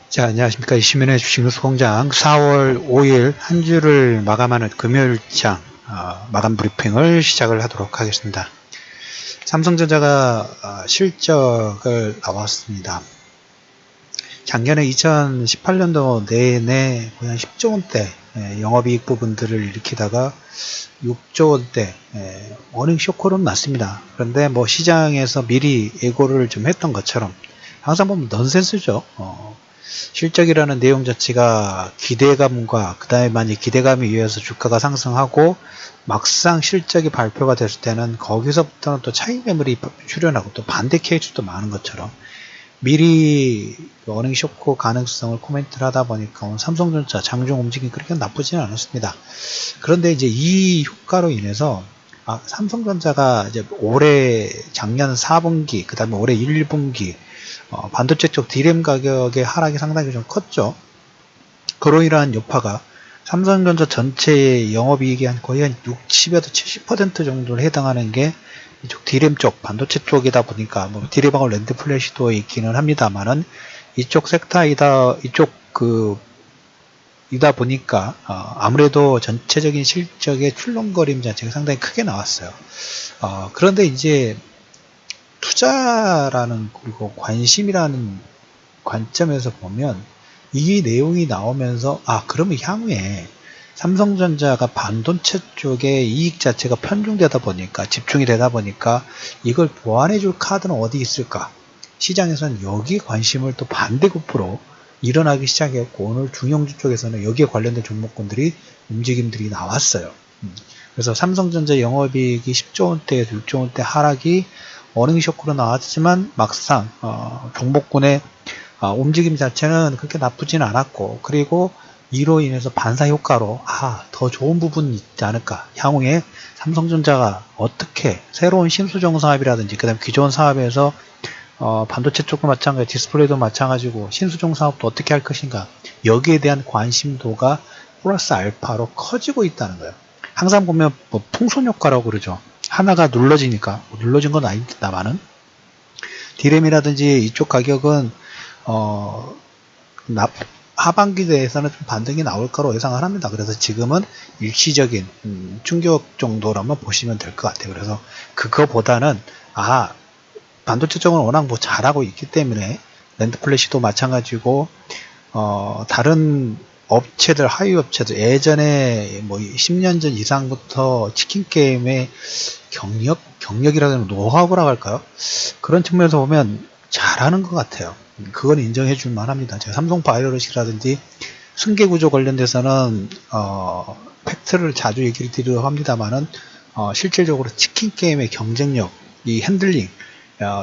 자, 안녕하십니까. 이시민의 주식뉴스공장 4월 5일 한 주를 마감하는 금요일장 마감 브리핑을 시작을 하도록 하겠습니다. 삼성전자가 실적을 나왔습니다. 작년에 2018년도 내내 거의 한 10조 원대 영업이익 부분들을 일으키다가 6조 원대 어닝 쇼크는 났습니다. 그런데 뭐 시장에서 미리 예고를 좀 했던 것처럼 항상 보면 넌센스죠. 실적이라는 내용 자체가 기대감과 그 다음에 만약 기대감에 의해서 주가가 상승하고 막상 실적이 발표가 됐을 때는 거기서부터는 또 차익 매물이 출현하고 또 반대 케이스도 많은 것처럼 미리 어닝 쇼크 가능성을 코멘트를 하다 보니까 오늘 삼성전자 장중 움직임이 그렇게 나쁘지는 않았습니다. 그런데 이제 이 효과로 인해서 삼성전자가 이제 올해 작년 4분기 그 다음에 올해 1분기 반도체 쪽 D램 가격의 하락이 상당히 좀 컸죠. 그로 인한 여파가 삼성전자 전체의 영업이익이 거의 한 60에서 70% 정도를 해당하는 게 이쪽 D램 쪽, 반도체 쪽이다 보니까, 뭐, D램하고 랜드 플래시도 있기는 합니다만은, 이쪽 섹터이다 보니까, 아무래도 전체적인 실적의 출렁거림 자체가 상당히 크게 나왔어요. 그런데 이제, 투자라는, 그리고 관심이라는 관점에서 보면, 이 내용이 나오면서, 그러면 향후에, 삼성전자가 반도체 쪽에 이익 자체가 편중되다 보니까 집중이 되다 보니까 이걸 보완해 줄 카드는 어디 있을까? 시장에서는 여기 관심을 또 반대급부로 일어나기 시작했고 오늘 중형주 쪽에서는 여기에 관련된 종목군들이 움직임들이 나왔어요. 그래서 삼성전자 영업이익이 10조 원대에서 6조 원대 하락이 어닝 쇼크로 나왔지만 막상 종목군의 움직임 자체는 그렇게 나쁘진 않았고 그리고 이로 인해서 반사 효과로 더 좋은 부분이 있지 않을까. 향후에 삼성전자가 어떻게 새로운 신수정 사업이라든지 그 다음에 기존 사업에서 반도체 쪽도 마찬가지, 디스플레이도 마찬가지고 신수정 사업도 어떻게 할 것인가. 여기에 대한 관심도가 플러스 알파로 커지고 있다는 거예요. 항상 보면 뭐 풍선 효과라고 그러죠. 하나가 눌러지니까 눌러진 건 아닙니다만은 D램이라든지 이쪽 가격은 하반기 대해서는 좀 반등이 나올 거로 예상을 합니다. 그래서 지금은 일시적인 충격 정도라면 보시면 될 것 같아요. 그래서 그거보다는 반도체 쪽은 워낙 뭐 잘하고 있기 때문에 랜드 플래시도 마찬가지고 다른 업체들 하위 업체들 예전에 뭐 10년 전 이상부터 치킨 게임의 경력이라고 하면 노하우라고 할까요? 그런 측면에서 보면 잘하는 것 같아요. 그건 인정해 줄 만합니다. 제가 삼성 바이오로직이라든지 승계구조 관련돼서는 팩트를 자주 얘기를 드리려고 합니다만은 실질적으로 치킨 게임의 경쟁력, 이 핸들링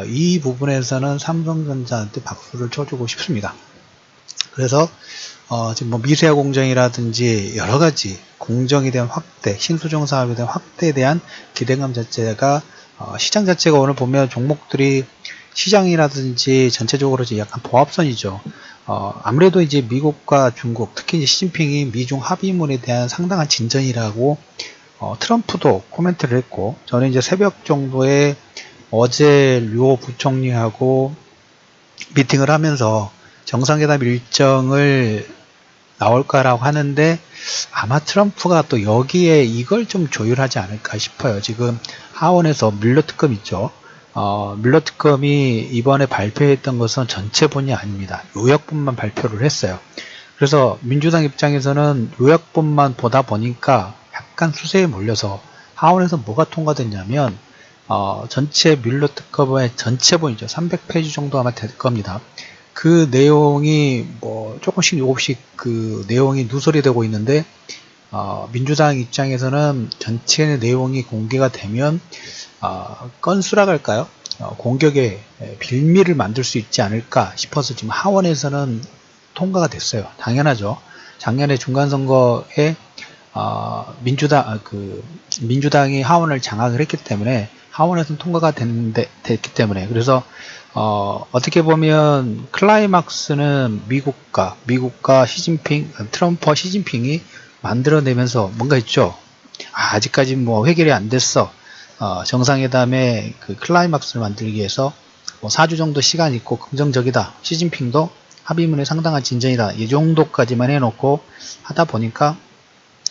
이 부분에서는 삼성전자한테 박수를 쳐주고 싶습니다. 그래서 지금 뭐 미세화 공정이라든지 여러 가지 공정에 대한 확대, 신수정 사업에 대한 확대에 대한 기대감 자체가 시장 자체가 오늘 보면 종목들이 시장이라든지 전체적으로 약간 보합선이죠. 아무래도 이제 미국과 중국, 특히 이제 시진핑이 미중 합의문에 대한 상당한 진전이라고 트럼프도 코멘트를 했고, 저는 이제 새벽 정도에 어제 류 부총리하고 미팅을 하면서 정상회담 일정을 나올까라고 하는데 아마 트럼프가 또 여기에 이걸 좀 조율하지 않을까 싶어요. 지금 하원에서 뮬러 특검 있죠. 뮬러 특검이 이번에 발표했던 것은 전체본이 아닙니다. 요약본만 발표를 했어요. 그래서 민주당 입장에서는 요약본만 보다 보니까 약간 수세에 몰려서 하원에서 뭐가 통과됐냐면 전체 뮬러 특검의 전체본이죠. 300페이지 정도 아마 될 겁니다. 그 내용이 뭐 조금씩 그 내용이 누설이 되고 있는데 민주당 입장에서는 전체 내용이 공개가 되면 건수라고 할까요? 공격의 빌미를 만들 수 있지 않을까 싶어서 지금 하원에서는 통과가 됐어요. 당연하죠. 작년에 중간선거에 민주당이 하원을 장악을 했기 때문에 하원에서는 통과가 됐기 때문에 그래서 어떻게 보면 클라이막스는 미국과 시진핑, 트럼프와 시진핑이 만들어내면서 뭔가 있죠. 아직까지 뭐 해결이 안 됐어. 정상회담의 그 클라이막스를 만들기 위해서 뭐 4주 정도 시간이 있고 긍정적이다. 시진핑도 합의문에 상당한 진전이다. 이 정도까지만 해놓고 하다 보니까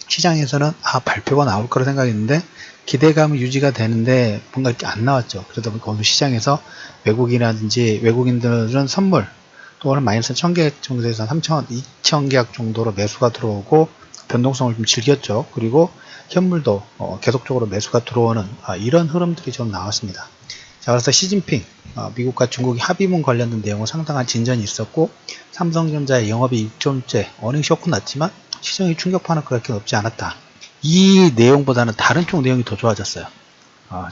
시장에서는 발표가 나올 거라 생각했는데 기대감이 유지가 되는데 뭔가 이렇게 안 나왔죠. 그러다 보니까 오늘 시장에서 외국인이라든지 외국인들은 선물 또는 마이너스 1000계약 정도에서 2000계약 정도로 매수가 들어오고 변동성을 좀 즐겼죠. 그리고 현물도 계속적으로 매수가 들어오는 이런 흐름들이 좀 나왔습니다. 자, 그래서 시진핑 미국과 중국이 합의문 관련된 내용은 상당한 진전이 있었고 삼성전자의 영업이익 6조째 어닝 쇼크 났지만 시장의 충격파는 그렇게 높지 않았다. 이 내용보다는 다른 쪽 내용이 더 좋아졌어요.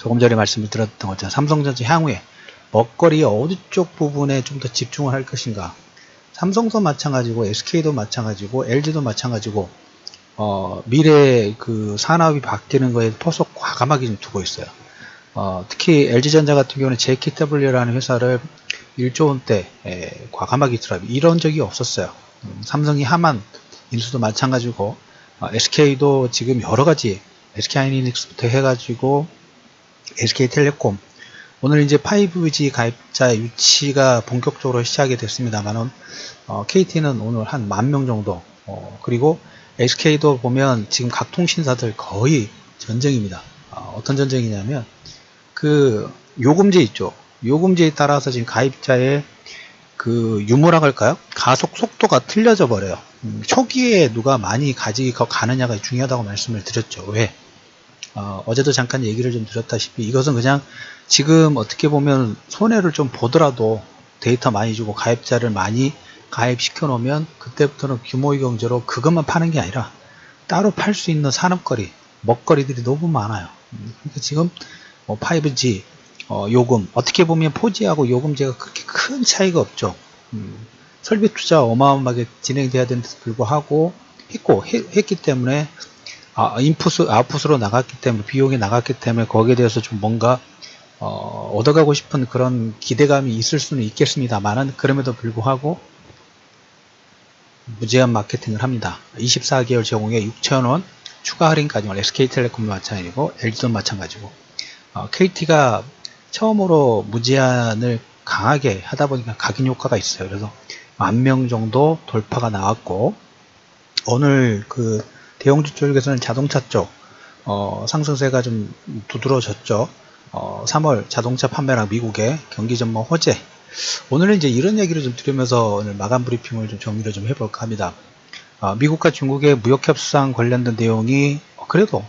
조금 전에 말씀을 드렸던 것처럼 삼성전자 향후에 먹거리의 어느 쪽 부분에 좀 더 집중을 할 것인가. 삼성도 마찬가지고 SK도 마찬가지고 LG도 마찬가지고 미래 그 산업이 바뀌는 거에 포석 과감하게 좀 두고 있어요. 특히 LG전자 같은 경우는 JKW라는 회사를 1조 원대 과감하게 들어요. 이런 적이 없었어요. 삼성이 하만 인수도 마찬가지고 SK도 지금 여러가지 SK하이닉스부터 해가지고 SK텔레콤 오늘 이제 5G 가입자 유치가 본격적으로 시작이 됐습니다만 KT는 오늘 한 10,000명 정도 그리고 SK도 보면 지금 각 통신사들 거의 전쟁입니다. 어떤 전쟁이냐면 그 요금제 있죠. 요금제에 따라서 지금 가입자의 그 유무라고 할까요? 가속 속도가 틀려져 버려요. 초기에 누가 많이 가지고 가느냐가 중요하다고 말씀을 드렸죠. 왜? 어제도 잠깐 얘기를 좀 드렸다시피 이것은 그냥 지금 어떻게 보면 손해를 좀 보더라도 데이터 많이 주고 가입자를 많이 가입시켜 놓으면 그때부터는 규모의 경제로 그것만 파는 게 아니라 따로 팔 수 있는 산업거리, 먹거리들이 너무 많아요. 그러니까 지금 5G 요금 어떻게 보면 4G하고 요금제가 그렇게 큰 차이가 없죠. 설비 투자 어마어마하게 진행돼야 되는데도 불구하고 했기 때문에 아웃풋으로 나갔기 때문에 비용이 나갔기 때문에 거기에 대해서 좀 뭔가 얻어가고 싶은 그런 기대감이 있을 수는 있겠습니다만은 그럼에도 불구하고 무제한 마케팅을 합니다. 24개월 제공에 6,000원 추가 할인까지 SK텔레콤도 마찬가지고 LG도 마찬가지고 KT가 처음으로 무제한을 강하게 하다 보니까 각인 효과가 있어요. 그래서 10,000명 정도 돌파가 나왔고 오늘 그 대형주 쪽에서는 자동차 쪽 상승세가 좀 두드러졌죠. 3월 자동차 판매량 미국의 경기 전망 호재. 오늘은 이제 이런 얘기를 좀 드리면서 오늘 마감 브리핑을 좀 정리를 좀 해볼까 합니다. 미국과 중국의 무역 협상 관련된 내용이 그래도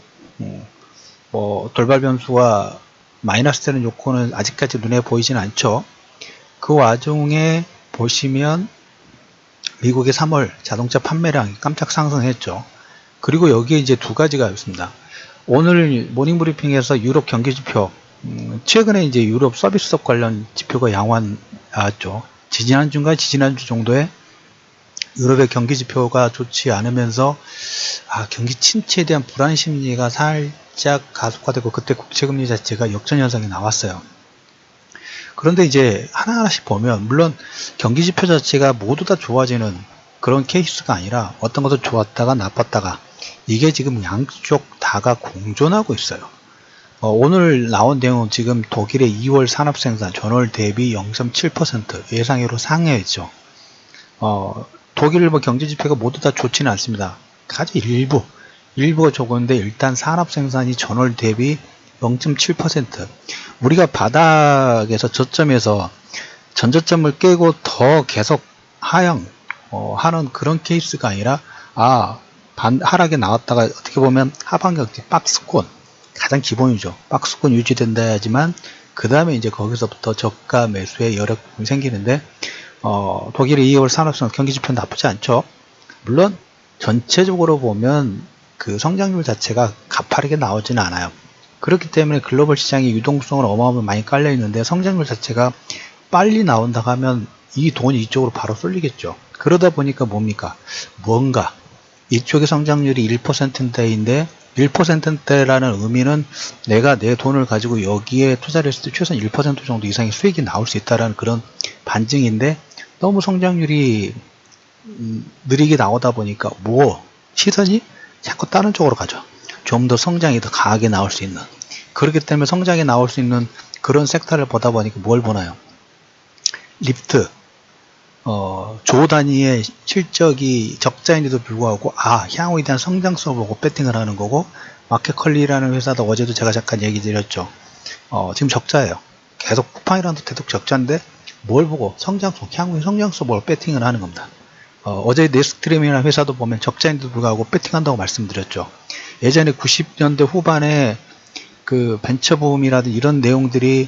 돌발 변수와 마이너스 되는 요건은 아직까지 눈에 보이진 않죠. 그 와중에 보시면 미국의 3월 자동차 판매량이 깜짝 상승했죠. 그리고 여기에 이제 두 가지가 있습니다. 오늘 모닝 브리핑에서 유럽 경기 지표, 최근에 이제 유럽 서비스업 관련 지표가 양호한 나왔죠. 지지난주인가 지지난주 정도에 유럽의 경기 지표가 좋지 않으면서 경기 침체에 대한 불안 심리가 살짝 가속화되고 그때 국채금리 자체가 역전 현상이 나왔어요. 그런데 이제 하나하나씩 보면 물론 경기 지표 자체가 모두 다 좋아지는 그런 케이스가 아니라 어떤 것은 좋았다가 나빴다가 이게 지금 양쪽 다가 공존하고 있어요. 오늘 나온 내용은 지금 독일의 2월 산업생산 전월 대비 0.7% 예상외로 상회했죠. 독일 경제지표가 모두 다 좋지는 않습니다. 아주 일부가 좋은데 일단 산업생산이 전월 대비 0.7% 우리가 바닥에서 저점에서 전저점을 깨고 더 계속 하향 하는 그런 케이스가 아니라 하락에 나왔다가 어떻게 보면 하반기 박스권 가장 기본이죠. 박스권 유지된다 하지만 그 다음에 이제 거기서부터 저가 매수의 여력이 생기는데 독일의 2월 산업성 경기지표는 나쁘지 않죠. 물론 전체적으로 보면 그 성장률 자체가 가파르게 나오지는 않아요. 그렇기 때문에 글로벌 시장이 유동성을 어마어마하게 많이 깔려 있는데 성장률 자체가 빨리 나온다 하면 이 돈이 이쪽으로 바로 쏠리겠죠. 그러다 보니까 뭡니까? 뭔가 이쪽의 성장률이 1%대인데 1%대라는 의미는 내가 내 돈을 가지고 여기에 투자를 했을 때 최소한 1% 정도 이상의 수익이 나올 수 있다는 그런 반증인데 너무 성장률이 느리게 나오다 보니까 시선이 자꾸 다른 쪽으로 가죠. 좀 더 성장이 더 강하게 나올 수 있는 그렇기 때문에 성장이 나올 수 있는 그런 섹터를 보다 보니까 뭘 보나요? 리프트 조 단위의 실적이 적자인데도 불구하고 향후에 대한 성장성을 보고 배팅을 하는 거고, 마켓컬리라는 회사도 어제도 제가 잠깐 얘기 드렸죠. 지금 적자예요. 계속 쿠팡이랑도 계속 적자인데 뭘 보고 향후의 성장성 보고 배팅을 하는 겁니다. 어제 넷스트림이라는 회사도 보면 적자인데도 불구하고 배팅한다고 말씀드렸죠. 예전에 90년대 후반에 그 벤처붐이라든 이런 내용들이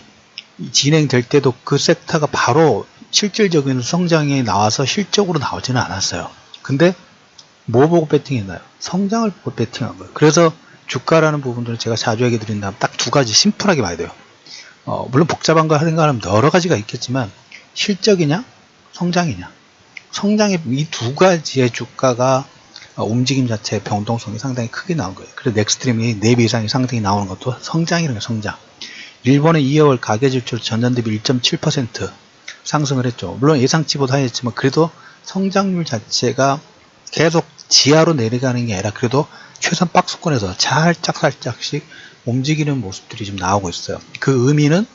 진행될 때도 그 섹터가 바로 실질적인 성장이 나와서 실적으로 나오지는 않았어요. 근데 뭐 보고 배팅했나요? 성장을 보고 배팅한 거예요. 그래서 주가라는 부분들은 제가 자주 얘기 드린다면 딱 두 가지 심플하게 봐야 돼요. 물론 복잡한 거 생각하면 여러 가지가 있겠지만 실적이냐 성장이냐, 성장의 이 두 가지의 주가가 움직임 자체의 변동성이 상당히 크게 나온 거예요. 그래서 넥스트림이 4배 이상의 상승이 나오는 것도 성장이라는 거예요. 성장. 일본의 2개월 가계지출 전년 대비 1.7% 상승을 했죠. 물론 예상치보다 하였지만 그래도 성장률 자체가 계속 지하로 내려가는 게 아니라 그래도 최선 박스권에서 살짝씩 움직이는 모습들이 좀 나오고 있어요. 그 의미는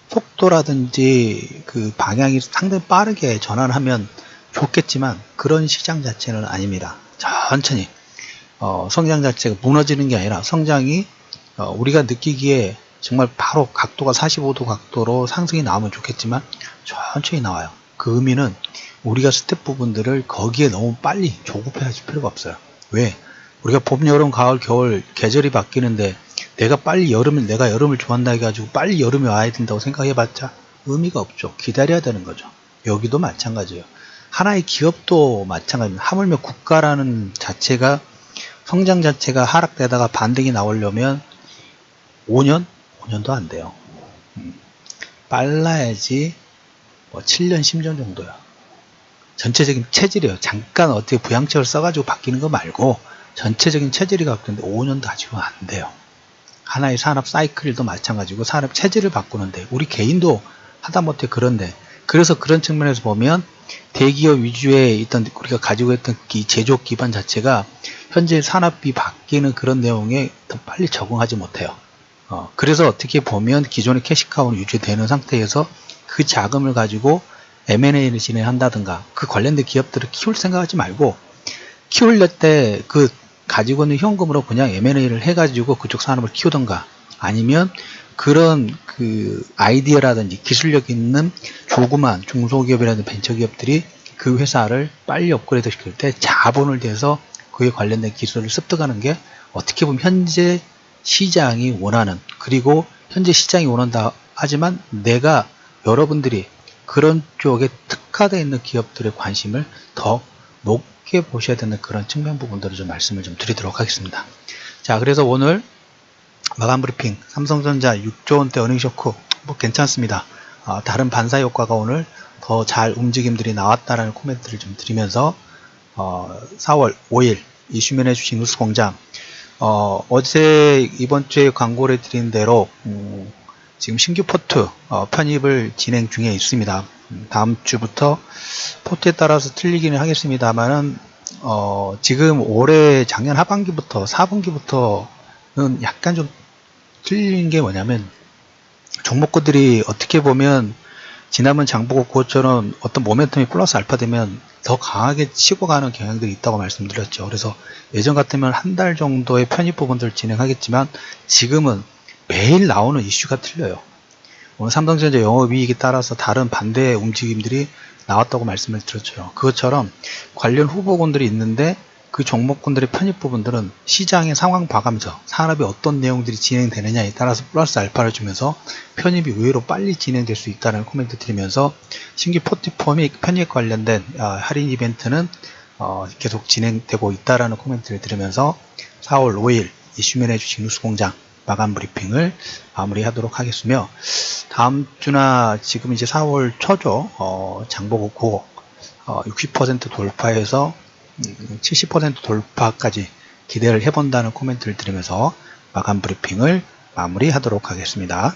속도라든지 그 방향이 상당히 빠르게 전환하면 좋겠지만 그런 시장 자체는 아닙니다. 천천히 성장 자체가 무너지는 게 아니라 성장이 우리가 느끼기에 정말 바로 각도가 45도 각도로 상승이 나오면 좋겠지만 천천히 나와요. 그 의미는 우리가 스텝 부분들을 거기에 너무 빨리 조급해 하실 필요가 없어요. 왜? 우리가 봄, 여름, 가을, 겨울 계절이 바뀌는데 내가 여름을 좋아한다 해가지고 빨리 여름이 와야 된다고 생각해봤자 의미가 없죠. 기다려야 되는 거죠. 여기도 마찬가지예요. 하나의 기업도 마찬가지입니다. 하물며 국가라는 자체가 성장 자체가 하락되다가 반등이 나오려면 5년도 안 돼요. 빨라야지 7년, 10년 정도야. 전체적인 체질이에요. 잠깐 어떻게 부양책을 써가지고 바뀌는 거 말고 전체적인 체질이 바뀌는데 5년도 가지고 안 돼요. 하나의 산업 사이클도 마찬가지고 산업 체질을 바꾸는데 우리 개인도 하다못해 그런데, 그래서 그런 측면에서 보면 대기업 위주의 있던 우리가 가지고 있던 제조업 기반 자체가 현재 산업이 바뀌는 그런 내용에 더 빨리 적응하지 못해요. 그래서 어떻게 보면 기존의 캐시카우는 유지되는 상태에서 그 자금을 가지고 M&A를 진행한다든가 그 관련된 기업들을 키울 생각하지 말고 키울 때 그 가지고 있는 현금으로 그냥 M&A를 해가지고 그쪽 산업을 키우던가, 아니면 그런 그 아이디어라든지 기술력 있는 조그만 중소기업이라든지 벤처기업들이 그 회사를 빨리 업그레이드 시킬 때 자본을 대서 그에 관련된 기술을 습득하는 게 어떻게 보면 현재 시장이 원하는, 그리고 현재 시장이 원한다 하지만 내가 여러분들이 그런 쪽에 특화되어 있는 기업들의 관심을 더 높게 보셔야 되는 그런 측면 부분들을 좀 말씀을 좀 드리도록 하겠습니다. 자, 그래서 오늘 마감 브리핑 삼성전자 6조 원대 어닝 쇼크 괜찮습니다. 다른 반사 효과가 오늘 더 잘 움직임들이 나왔다라는 코멘트를 좀 드리면서 4월 5일 이슈맨 해주신 뉴스공장, 어제 이번 주에 광고를 드린 대로 지금 신규 포트 편입을 진행 중에 있습니다. 다음 주부터 포트에 따라서 틀리기는 하겠습니다만은 지금 올해 작년 하반기부터 4분기부터는 약간 좀 틀린 게 뭐냐면 종목군들이 어떻게 보면 지난번 장보고 그것처럼 어떤 모멘텀이 플러스 알파 되면 더 강하게 치고 가는 경향들이 있다고 말씀드렸죠. 그래서 예전 같으면 한 달 정도의 편입 부분들을 진행하겠지만 지금은 매일 나오는 이슈가 틀려요. 오늘 삼성전자 영업이익에 따라서 다른 반대의 움직임들이 나왔다고 말씀을 드렸죠. 그것처럼 관련 후보군들이 있는데 그 종목군들의 편입 부분들은 시장의 상황 봐가면서 산업이 어떤 내용들이 진행되느냐에 따라서 플러스 알파를 주면서 편입이 의외로 빨리 진행될 수 있다는 코멘트 드리면서 신규 포트 편입 관련된 할인 이벤트는 계속 진행되고 있다라는 코멘트를 드리면서 4월 5일 이슈맨 해주신 뉴스공장 마감 브리핑을 마무리하도록 하겠으며, 다음 주나 지금 이제 4월 초죠. 장보고 60% 돌파해서 70% 돌파까지 기대를 해본다는 코멘트를 드리면서 마감 브리핑을 마무리하도록 하겠습니다.